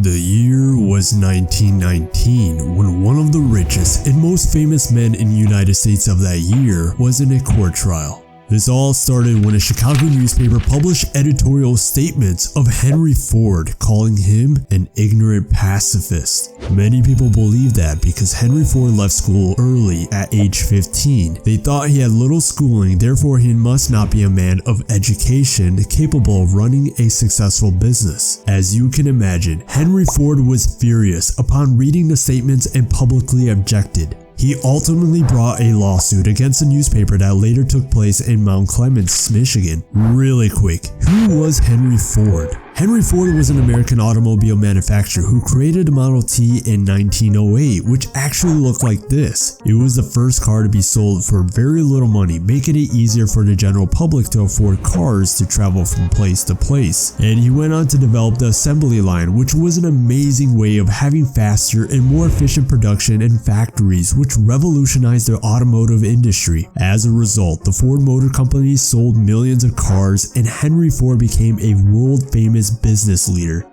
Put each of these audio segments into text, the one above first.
The year was 1919 when one of the richest and most famous men in the United States of that year was in a court trial. This all started when a Chicago newspaper published editorial statements of Henry Ford, calling him an ignorant pacifist. Many people believe that because Henry Ford left school early at age 15. They thought he had little schooling, therefore he must not be a man of education capable of running a successful business. As you can imagine, Henry Ford was furious upon reading the statements and publicly objected. He ultimately brought a lawsuit against the newspaper that later took place in Mount Clemens, Michigan. Really quick, who was Henry Ford? Henry Ford was an American automobile manufacturer who created the Model T in 1908, which actually looked like this. It was the first car to be sold for very little money, making it easier for the general public to afford cars to travel from place to place. And he went on to develop the assembly line, which was an amazing way of having faster and more efficient production in factories, which revolutionized the automotive industry. As a result, the Ford Motor Company sold millions of cars, and Henry Ford became a world-famous business leader.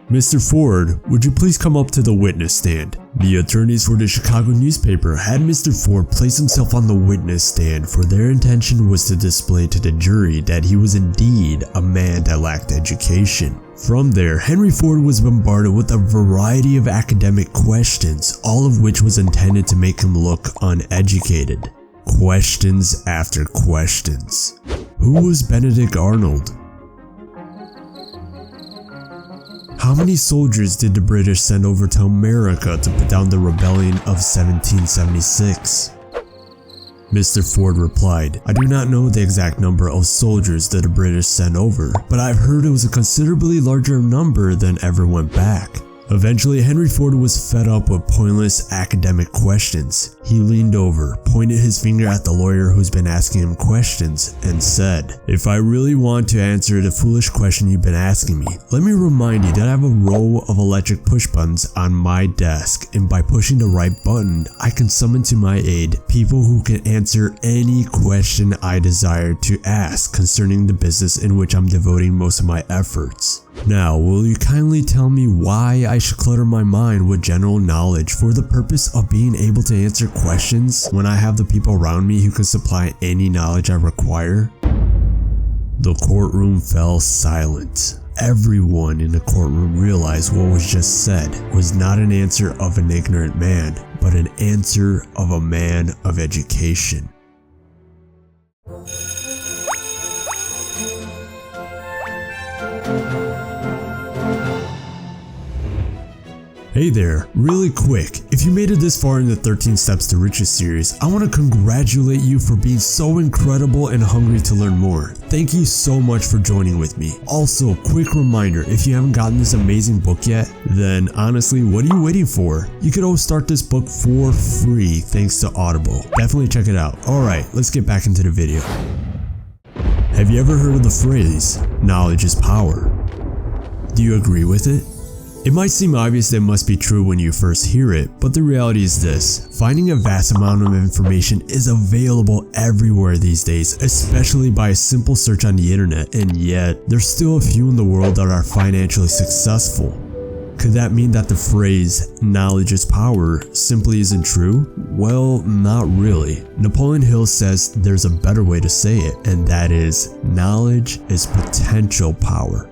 Mr. Ford, would you please come up to the witness stand? The attorneys for the Chicago newspaper had Mr. Ford place himself on the witness stand, for their intention was to display to the jury that he was indeed a man that lacked education. From there, Henry Ford was bombarded with a variety of academic questions, all of which was intended to make him look uneducated. Questions after questions. Who was Benedict Arnold? How many soldiers did the British send over to America to put down the rebellion of 1776? Mr. Ford replied, I do not know the exact number of soldiers that the British sent over, but I've heard it was a considerably larger number than ever went back. Eventually, Henry Ford was fed up with pointless academic questions. He leaned over, pointed his finger at the lawyer who's been asking him questions, and said, if I really want to answer the foolish question you've been asking me, let me remind you that I have a row of electric push buttons on my desk, and by pushing the right button, I can summon to my aid people who can answer any question I desire to ask concerning the business in which I'm devoting most of my efforts. Now, will you kindly tell me why I should clutter my mind with general knowledge for the purpose of being able to answer questions when I have the people around me who can supply any knowledge I require? The courtroom fell silent. Everyone in the courtroom realized what was just said was not an answer of an ignorant man, but an answer of a man of education. Hey there, really quick, if you made it this far in the 13 Steps to Riches series, I want to congratulate you for being so incredible and hungry to learn more. Thank you so much for joining with me. Also, quick reminder, if you haven't gotten this amazing book yet, then honestly, what are you waiting for? You could always start this book for free thanks to Audible. Definitely check it out. Alright, let's get back into the video. Have you ever heard of the phrase, knowledge is power? Do you agree with it? It might seem obvious that it must be true when you first hear it, but the reality is this. Finding a vast amount of information is available everywhere these days, especially by a simple search on the internet, and yet, there's still a few in the world that are financially successful. Could that mean that the phrase, knowledge is power, simply isn't true? Well, not really. Napoleon Hill says there's a better way to say it, and that is, knowledge is potential power.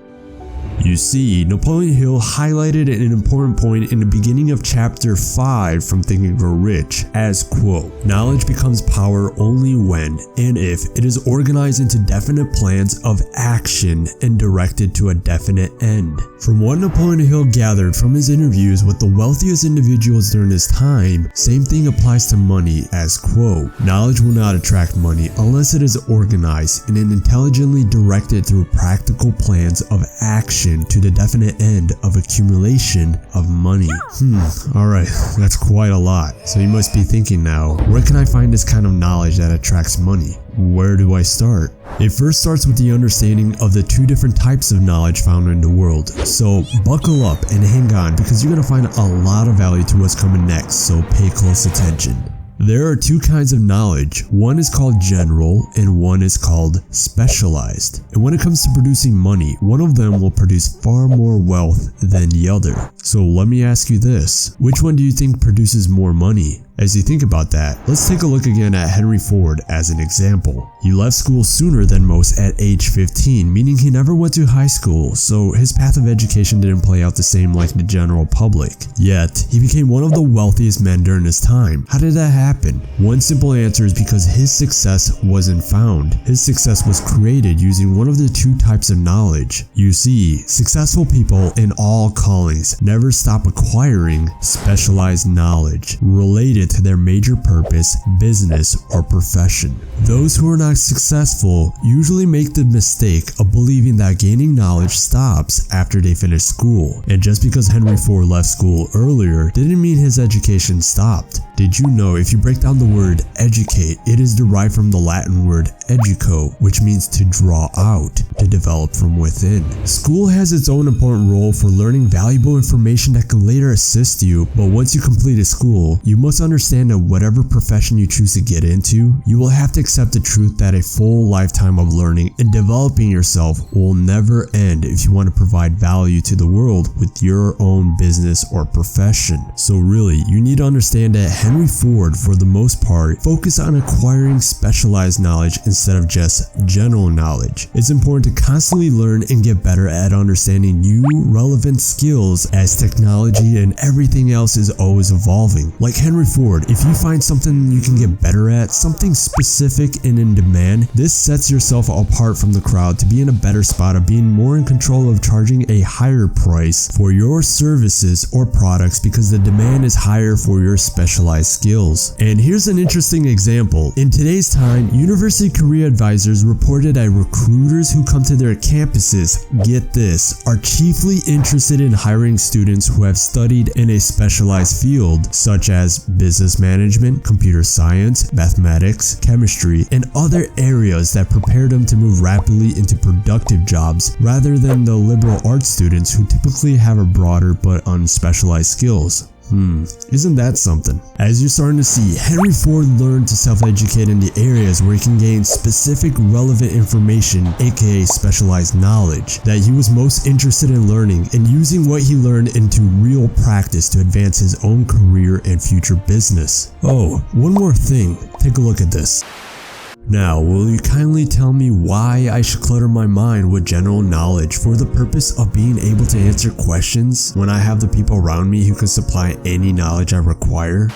You see, Napoleon Hill highlighted an important point in the beginning of chapter 5 from Think and Grow Rich as, quote, knowledge becomes power only when and if it is organized into definite plans of action and directed to a definite end. From what Napoleon Hill gathered from his interviews with the wealthiest individuals during his time, same thing applies to money as, quote, knowledge will not attract money unless it is organized and intelligently directed through practical plans of action to the definite end of accumulation of money. Alright, that's quite a lot. So you must be thinking now, where can I find this kind of knowledge that attracts money? Where do I start? It first starts with the understanding of the two different types of knowledge found in the world. So buckle up and hang on, because you're going to find a lot of value to what's coming next, so pay close attention. There are two kinds of knowledge. One is called general and one is called specialized. And when it comes to producing money, one of them will produce far more wealth than the other. So let me ask you this, which one do you think produces more money? As you think about that, let's take a look again at Henry Ford as an example. He left school sooner than most at age 15, meaning he never went to high school, so his path of education didn't play out the same like the general public. Yet, he became one of the wealthiest men during his time. How did that happen? One simple answer is because his success wasn't found. His success was created using one of the two types of knowledge. You see, successful people in all callings never stop acquiring specialized knowledge related to their major purpose, business, or profession. Those who are not successful usually make the mistake of believing that gaining knowledge stops after they finish school. And just because Henry Ford left school earlier didn't mean his education stopped. Did you know if you break down the word educate, it is derived from the Latin word educo, which means to draw out, to develop from within. School has its own important role for learning valuable information that can later assist you, but once you completed school, you must understand that whatever profession you choose to get into, you will have to accept the truth that a full lifetime of learning and developing yourself will never end if you want to provide value to the world with your own business or profession. So really, you need to understand that Henry Ford, for the most part, focused on acquiring specialized knowledge instead of just general knowledge. It's important to constantly learn and get better at understanding new relevant skills as technology and everything else is always evolving. Like Henry Ford, if you find something you can get better at, something specific and in demand, this sets yourself apart from the crowd to be in a better spot of being more in control of charging a higher price for your services or products because the demand is higher for your specialized skills. And here's an interesting example. In today's time, university career advisors reported that recruiters who come to their campuses, get this, are chiefly interested in hiring students who have studied in a specialized field such as business management, computer science, mathematics, chemistry, and other areas that prepare them to move rapidly into productive jobs rather than the liberal arts students who typically have a broader but unspecialized skills. Isn't that something? As you're starting to see, Henry Ford learned to self-educate in the areas where he can gain specific relevant information, aka specialized knowledge, that he was most interested in learning and using what he learned into real practice to advance his own career and future business. Oh, one more thing, take a look at this. Now, will you kindly tell me why I should clutter my mind with general knowledge for the purpose of being able to answer questions when I have the people around me who can supply any knowledge I require?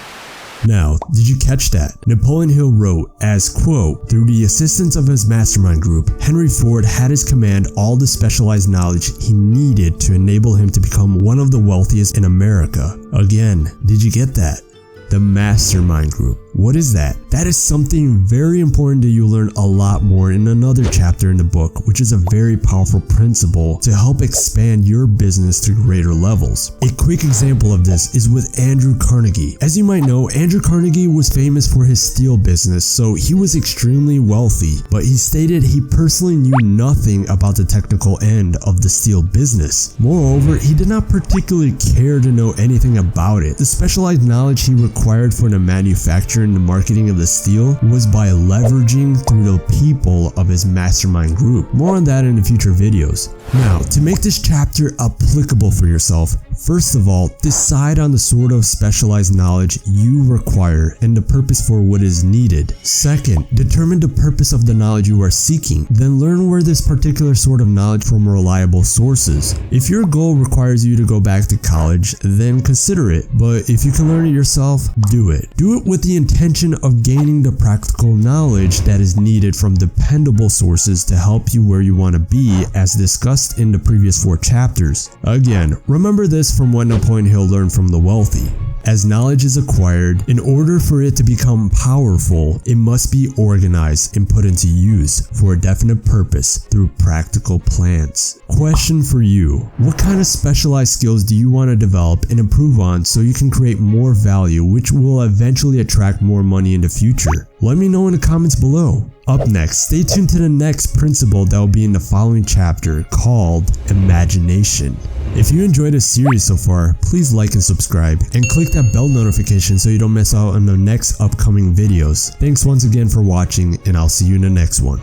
Now, did you catch that? Napoleon Hill wrote, as quote, "Through the assistance of his mastermind group, Henry Ford had at his command all the specialized knowledge he needed to enable him to become one of the wealthiest in America." Again, did you get that? The mastermind group. What is that? That is something very important that you'll learn a lot more in another chapter in the book, which is a very powerful principle to help expand your business to greater levels. A quick example of this is with Andrew Carnegie. As you might know, Andrew Carnegie was famous for his steel business, so he was extremely wealthy, but he stated he personally knew nothing about the technical end of the steel business. Moreover, he did not particularly care to know anything about it. The specialized knowledge he required for the manufacture and the marketing of the steel was by leveraging through the people of his mastermind group. More on that in the future videos. Now, to make this chapter applicable for yourself, first of all, decide on the sort of specialized knowledge you require and the purpose for what is needed. Second, determine the purpose of the knowledge you are seeking. Then learn where this particular sort of knowledge from reliable sources. If your goal requires you to go back to college, then consider it. But if you can learn it yourself, do it. Do it with the intention of gaining the practical knowledge that is needed from dependable sources to help you where you want to be, as discussed in the previous 4 chapters. Again, remember this from what Napoleon Hill learned from the wealthy. As knowledge is acquired, in order for it to become powerful, it must be organized and put into use for a definite purpose through practical plans. Question for you: what kind of specialized skills do you want to develop and improve on so you can create more value, which will eventually attract more money in the future? Let me know in the comments below. Up next, stay tuned to the next principle that will be in the following chapter called Imagination. If you enjoyed this series so far, please like and subscribe, and click that bell notification so you don't miss out on the next upcoming videos. Thanks once again for watching, and I'll see you in the next one.